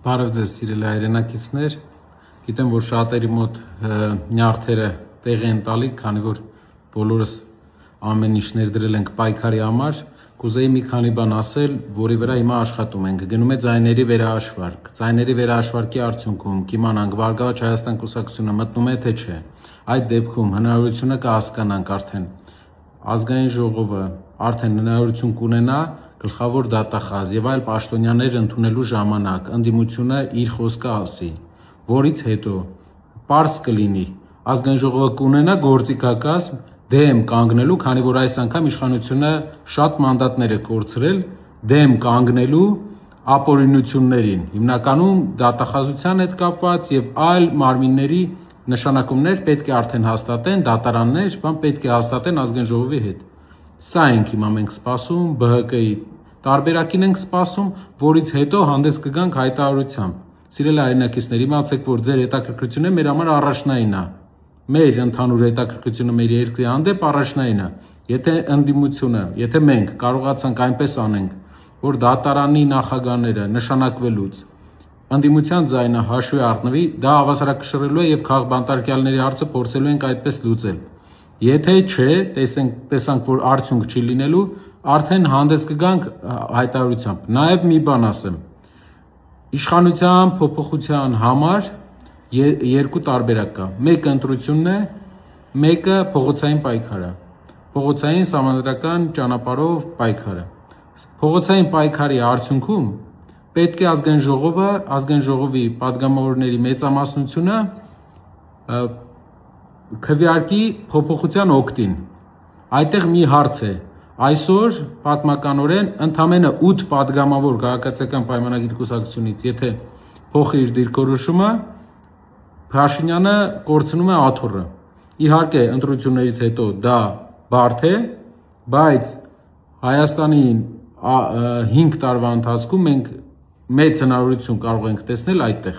Բարև ձեզ սիրելի հայրենակիցներ, գիտեմ, որ շատերի մոտ նյարդերը տեղի են տալի, քանի որ բոլորս ամեն ինչ ներդրել ենք պայքարի համար, կուզեի մի քանի բան ասել, որի վրա հիմա աշխատում ենք։ Գնում է ձայների վերահաշվարկ։ Ձայների վերահաշվարկի արդյունքում կիմանանք Բարգավաճ Հայաստան կուսակցությունը մտնում է թե չէ։ Այդ դեպքում հնարավորությունը կհասկանանք արդեն ազգային ժողովը արդեն հնարավորություն կունենա գլխավոր դատախազ եւ այլ պաշտոնյաներ ընդունելու ժամանակ ընդդիմությունը իր խոսքը ասի, որից հետո պարզ կլինի ազգային ժողովը կունենա գործիքակազմ դեմ կանգնելու, քանի որ այս անգամ իշխանությունը շատ մանդատներ է կորցրել դեմ կանգնելու ապօրինություններին, հիմնականում դատախազության հետ կապված եւ այլ մարմինների նշանակումներ պետք է արդեն հաստատեն դատարաններ, բան պետք է հաստատեն ազգային ժողովի հետ։ Սա ենք հիմա մենք սպասում, ԲՀԿ-ի տարբերակին ենք սպասում, որից հետո հանդես կգանք հայտարարությամբ։ Սիրելի հայրենակիցներ, իմացեք, որ ձեր հետաքրքրությունը մեր համար առաջնային է։ Մեր ընդհանուր հետաքրքրությունը մեր երկրի հանդեպ առաջնային է։ Եթե ընդդիմությունը, եթե մենք կարողացանք այնպես անենք, որ դատարանի նախագահները նշանակվելուց ընդդիմության ձայնը հաշվի առնվի, դա հավասարակշռելու է եւ քաղբանտարկյալների հարցը փորձելու ենք այդպես լուծել։ Եթե չէ, տեսանք, որ արդյունք չի լինելու, արդեն հանդես կգանք հայտարարությամբ։ Նաեւ մի բան ասեմ։ Իշխանության փոփոխության համար երկու տարբերակ կա։ Մեկը ընտրությունն է, մեկը փողոցային պայքարը։ Փողոցային համանդրական ճանապարհով պայքարը։ Փողոցային պայքարի արդյունքում պետք է ազգային ժողովի падգամավորների մեծամասնությունը քվեարկի փոփոխության օգտին։ Այդտեղ մի հարց է։ Այսօր պատմականորեն ընդամենը 8 падգամավոր քաղաքացիական պայմանագիր կուսակցությունից, եթե փոխի իր դիրքորոշումը, Փաշինյանը կորցնում է աթոռը։ Իհարկե, ընտրություններից հետո դա բարդ է, բայց Հայաստանի 5 տարվա ընթացքում մենք մեծ հնարավորություն կարող ենք տեսնել այդտեղ։